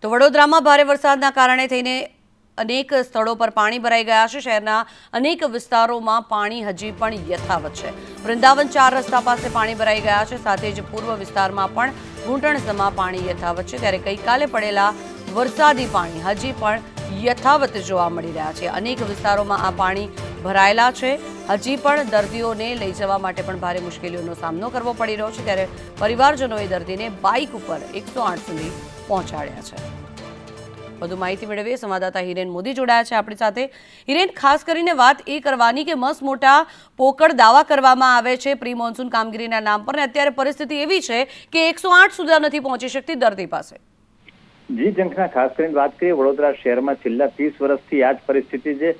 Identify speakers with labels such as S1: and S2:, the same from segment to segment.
S1: તો વડોદરામાં ભારે વરસાદના કારણે થઈને અનેક સ્થળો પર પાણી ભરાઈ ગયા છે। શહેરના અનેક વિસ્તારોમાં પાણી હજી પણ યથાવત છે। વૃંદાવન 4 રસ્તા પાસે પાણી ભરાઈ ગયા છે, સાથે જ પૂર્વ વિસ્તારમાં પણ ઘૂંટણસમાં પાણી યથાવત છે। ત્યારે ગઈકાલે પડેલા વરસાદી પાણી હજી પણ યથાવત જોવા મળી રહ્યા છે। અનેક વિસ્તારોમાં આ પાણી ભરાયેલા છે। હજી પણ દર્દીઓને લઈ જવા માટે પણ ભારે મુશ્કેલીઓનો સામનો કરવો પડી રહ્યો છે। ત્યારે પરિવારજનોએ દર્દીને બાઇક ઉપર 108 સુધી પહોંચાડ્યા છે। વધુ માહિતી મેળવીએ, સંવાદદાતા હિરેન મોદી જોડાયા છે આપણી સાથે। હિરેન, ખાસ કરીને વાત એ કરવાની કે મસ્ત મોટા પોકળ દાવા કરવામાં આવે છે પ્રી મોન્સૂન કામગીરીના નામ પર, ને અત્યારે પરિસ્થિતિ એવી છે કે 108 સુધી નથી પહોંચી શકતી દર્દી પાસે।
S2: જી જંખના, ખાસ કરીને વાત કરીએ વડોદરા શહેરમાં છેલ્લા 30 વર્ષથી આ જ પરિસ્થિતિ છે।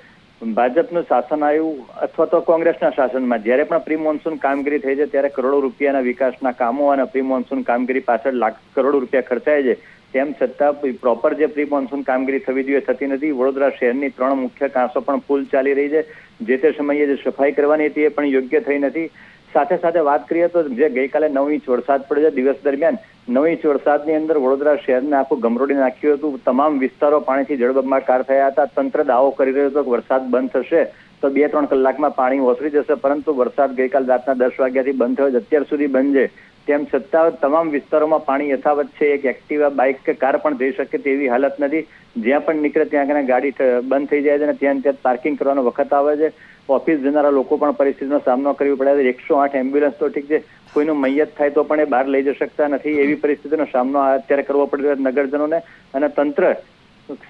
S2: ભાજપનું શાસન આવ્યું અથવા તો કોંગ્રેસના શાસનમાં જ્યારે પણ પ્રી મોન્સૂન કામગીરી થઈ છે ત્યારે કરોડો રૂપિયાના વિકાસના કામો અને પ્રી મોન્સૂન કામગીરી પાછળ લાખ કરોડો રૂપિયા ખર્ચાય છે। તેમ છતાં પ્રોપર જે પ્રી મોન્સૂન કામગીરી થવી જોઈએ થતી નથી। વડોદરા શહેરની 3 મુખ્ય કાંસો પણ ફૂલ ચાલી રહી છે। જે તે સમયે જે સફાઈ કરવાની હતી એ પણ યોગ્ય થઈ નથી। સાથે સાથે વાત કરીએ તો જે ગઈકાલે 9 ઇંચ વરસાદ પડ્યો છે દિવસ દરમિયાન, 9 ઇંચ વરસાદની અંદર વડોદરા શહેરને આખું ગમરોડી નાખ્યું હતું। તમામ વિસ્તારો પાણીથી જળબંબાકાર થયા હતા। તંત્ર દાવો કરી રહ્યો હતો કે વરસાદ બંધ થશે તો 2-3 કલાકમાં પાણી ઓસરી જશે, પરંતુ વરસાદ ગઈકાલ રાતના 10 વાગ્યાથી બંધ થયો, અત્યાર સુધી બંધ છે। તેમ છતાં તમામ વિસ્તારોમાં પાણી યથાવત છે। એક એક્ટિવા, બાઇક કે કાર પણ જઈ શકે તેવી હાલત નથી। જ્યાં પણ નીકળે ત્યાં આગળ ગાડી બંધ થઈ જાય છે અને ત્યાં પાર્કિંગ કરવાનો વખત આવે છે। ઓફિસ જનારા લોકો પણ પરિસ્થિતિનો સામનો કરવો પડે છે। 108 એમ્બ્યુલન્સ તો ઠીક છે, કોઈનું મૈયત થાય તો પણ એ બહાર લઈ જઈ શકતા નથી। એવી પરિસ્થિતિનો સામનો અત્યારે કરવો પડી રહ્યો નગરજનોને। અને તંત્ર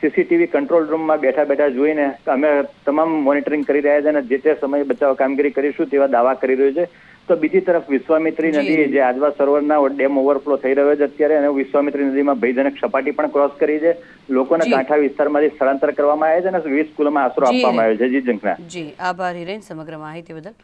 S2: સીસીટીવી કંટ્રોલ રૂમમાં બેઠા બેઠા જોઈને અમે તમામ મોનિટરિંગ કરી રહ્યા છે અને જે તે સમયે બચાવ કામગીરી કરીશું તેવા દાવા કરી રહ્યું છે। તો બીજી તરફ વિશ્વામિત્રી નદી જે આજવા સરોવરના ડેમ ઓવરફ્લો થઈ રહ્યો છે અત્યારે, અને વિશ્વામિત્રી નદીમાં ભયજનક સપાટી પણ ક્રોસ કરી છે। લોકોને કાંઠા વિસ્તારમાંથી સ્થળાંતર કરવામાં આવ્યા છે અને વિવિધ સ્કૂલોમાં આશરો આપવામાં આવ્યો છે। જી જંખના।
S1: જી, આભાર હિરેન સમગ્ર માહિતી બદલ।